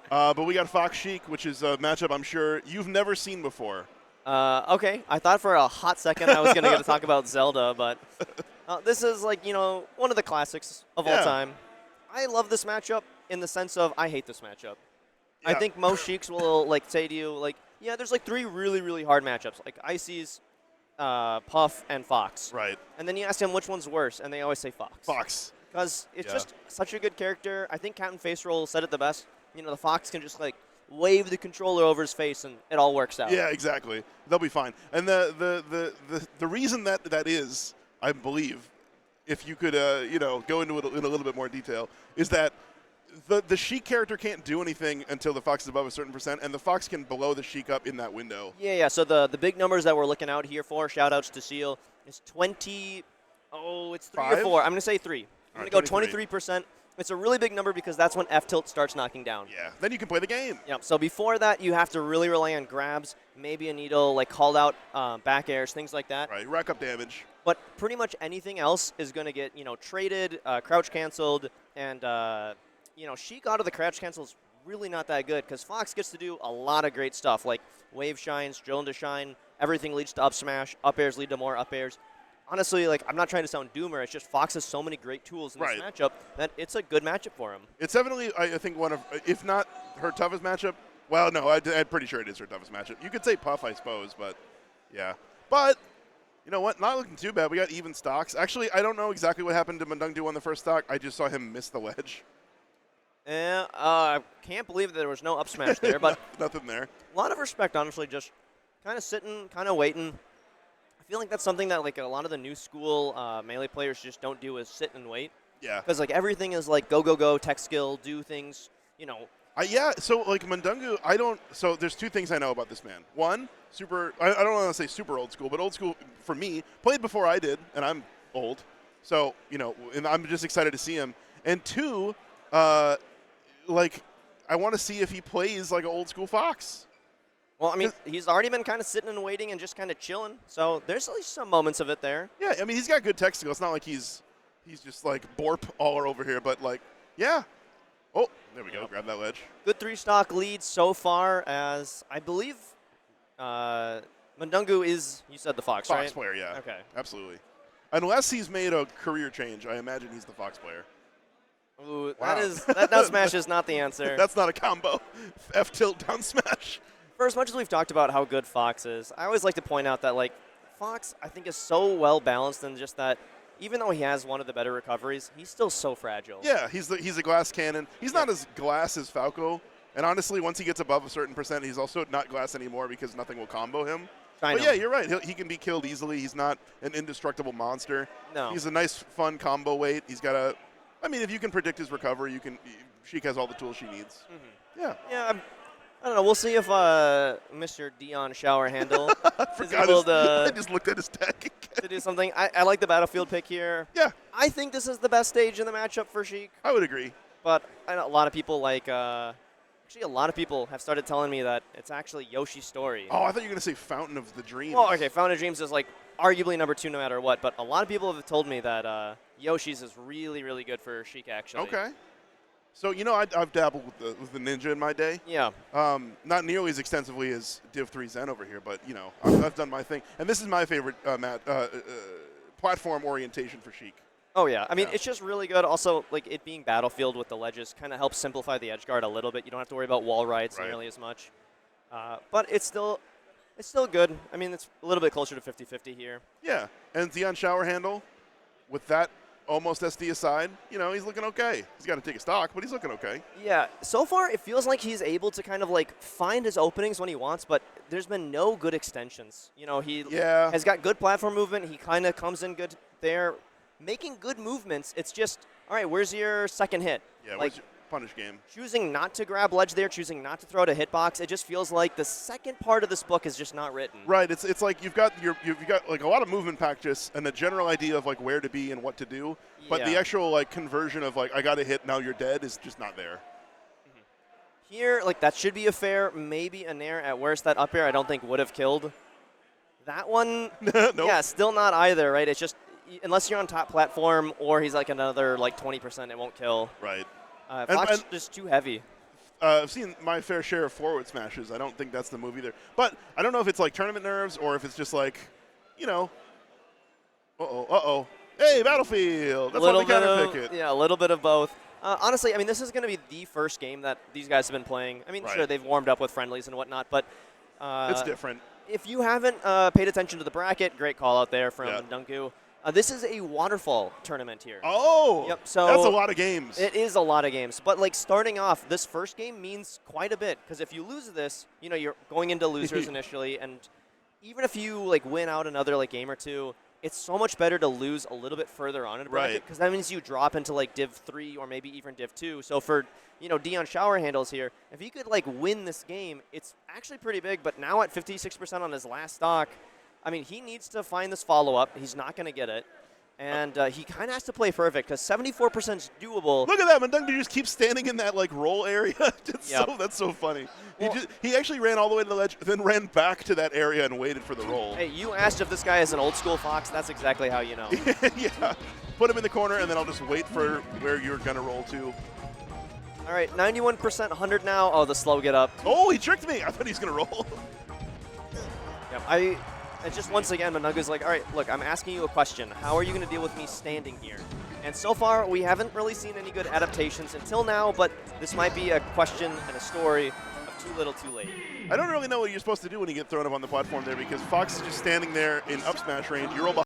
But we got Fox Sheik, which is a matchup I'm sure you've never seen before. Okay, I thought for a hot second I was going to talk about Zelda, but this is like, one of the classics of all time. I love this matchup in the sense of I hate this matchup. Yeah. I think most Sheiks will say to you, yeah, there's 3 really, really hard matchups, like Icy's, Puff, and Fox. Right. And then you ask them which one's worse, and they always say Fox. Fox. Because it's just such a good character. I think Captain Face Roll said it the best. The Fox can just wave the controller over his face and it all works out. Yeah, exactly. They'll be fine. And the reason that is, I believe, if you could go into it in a little bit more detail, is that the Sheik character can't do anything until the Fox is above a certain percent, and the Fox can blow the Sheik up in that window. Yeah. So the big numbers that we're looking out here for, shout outs to Seal, is 20. Oh, it's 3 or 4. I'm going to say 3. I'm going to go 23%. It's a really big number because that's when F-tilt starts knocking down. Yeah, then you can play the game. Yep. So before that, you have to really rely on grabs, maybe a needle, called out back airs, things like that. Right, rack up damage. But pretty much anything else is going to get, traded, crouch canceled, and, Sheik out of the crouch cancel is really not that good because Fox gets to do a lot of great stuff like wave shines, drill into shine, everything leads to up smash, up airs lead to more up airs. Honestly, I'm not trying to sound doomer. It's just Fox has so many great tools in this matchup that it's a good matchup for him. It's definitely, I think, one of, if not her toughest matchup. Well, no, I'm pretty sure it is her toughest matchup. You could say Puff, I suppose, but yeah. But you know what? Not looking too bad. We got even stocks. Actually, I don't know exactly what happened to Mundungu on the first stock. I just saw him miss the ledge. Yeah, I can't believe that there was no up smash there, but nothing there. A lot of respect, honestly. Just kind of sitting, kind of waiting. I feel like that's something that a lot of the new school Melee players just don't do is sit and wait. Yeah. Because everything is go, go, go, tech skill, do things, Yeah, so Mundungu, so there's 2 things I know about this man. One, I don't want to say super old school, but old school for me, played before I did, and I'm old. So, and I'm just excited to see him. And 2, I want to see if he plays like an old school Fox. Well, I mean, he's already been kind of sitting and waiting and just kind of chilling. So there's at least some moments of it there. Yeah, I mean, he's got good tech skill. It's not like he's just Borp all over here, but yeah. Oh, there we go. Grab that ledge. Good 3-stock lead so far as I believe Mundungu is, you said the Fox, right? Fox player, yeah. Okay. Absolutely. Unless he's made a career change, I imagine he's the Fox player. Ooh, wow. that down smash is not the answer. That's not a combo. F-tilt down smash. For as much as we've talked about how good Fox is, I always like to point out that Fox, I think, is so well balanced in just that even though he has one of the better recoveries, he's still so fragile. Yeah, he's a glass cannon. He's not as glass as Falco, and honestly, once he gets above a certain percent, he's also not glass anymore because nothing will combo him. But yeah, you're right. He can be killed easily. He's not an indestructible monster. No. He's a nice, fun combo weight. He's got if you can predict his recovery, Sheik has all the tools she needs. Mm-hmm. Yeah. Yeah, I don't know. We'll see if Mr. DeonShowerhandle is able to. I just looked at his deck to do something. I like the battlefield pick here. Yeah. I think this is the best stage in the matchup for Sheik. I would agree. But I know a lot of people actually, a lot of people have started telling me that it's actually Yoshi's story. Oh, I thought you were going to say Fountain of the Dreams. Well, okay, Fountain of Dreams is arguably number 2 no matter what. But a lot of people have told me that Yoshi's is really, really good for Sheik, actually. Okay. So, I've dabbled with the Ninja in my day. Yeah. Not nearly as extensively as Div 3 Zen over here, but, I've done my thing. And this is my favorite platform orientation for Sheik. Oh, yeah. I mean, it's just really good. Also, it being battlefield with the ledges kind of helps simplify the edge guard a little bit. You don't have to worry about wall rides nearly as much. But it's still good. I mean, it's a little bit closer to 50-50 here. Yeah. And DeonShowerhandle, with that almost SD aside, he's looking okay. He's got to take a stock, but he's looking okay. Yeah. So far, it feels like he's able to kind of find his openings when he wants, but there's been no good extensions. He has got good platform movement. He kind of comes in good there. Making good movements, it's just, all right, where's your second hit? Yeah, where's your punish game? Choosing not to grab ledge there, choosing not to throw to hitbox, it just feels like the second part of this book is just not written. Right, it's like you've got a lot of movement practice and the general idea of where to be and what to do, but the actual conversion of I got a hit, now you're dead is just not there. Mm-hmm. Here, that should be a fair, maybe a nair at worst. That up air I don't think would have killed. That one, nope. Yeah, still not either, right? It's just, unless you're on top platform or he's another 20%, it won't kill. Right. Fox is just too heavy. I've seen my fair share of forward smashes. I don't think that's the move either. But I don't know if it's like tournament nerves or if it's just like, you know, uh-oh. Hey, Battlefield. That's why we counter pick it. Yeah, a little bit of both. Honestly, I mean, this is going to be the first game that these guys have been playing. I mean, Right. sure, they've warmed up with friendlies and whatnot, but It's different. if you haven't paid attention to the bracket, great call out there from Mundungu. This is a waterfall tournament here. Oh, yep. So that's a lot of games. It is a lot of games, but like starting off, this first game means quite a bit because if you lose this, you know you're going into losers initially, and even if you like win out another like game or two, it's so much better to lose a little bit further on in a bracket because that means you drop into like Div 3 or maybe even Div 2. So for DeonShowerhandle's here, if he could like win this game, it's actually pretty big. But now at 56% on his last stock. I mean, he needs to find this follow-up. He's not going to get it. And he kind of has to play perfect because 74% is doable. Look at that. Mundungu just keeps standing in that like roll area. That's so funny. Well, he actually ran all the way to the ledge, then ran back to that area and waited for the roll. Hey, you asked if this guy is an old school Fox. That's exactly how you know. Yeah. Put him in the corner, and then I'll just wait for where you're going to roll to. All right, 91%, 100 now. Oh, the slow get up. Oh, he tricked me. I thought he was going to roll. Yep, and just once again, Mundungu's like, all right, look, I'm asking you a question. How are you going to deal with me standing here? And so far, we haven't really seen any good adaptations until now, but this might be a question and a story of too little, too late. I don't really know what you're supposed to do when you get thrown up on the platform there because Fox is just standing there in up smash range. You roll behind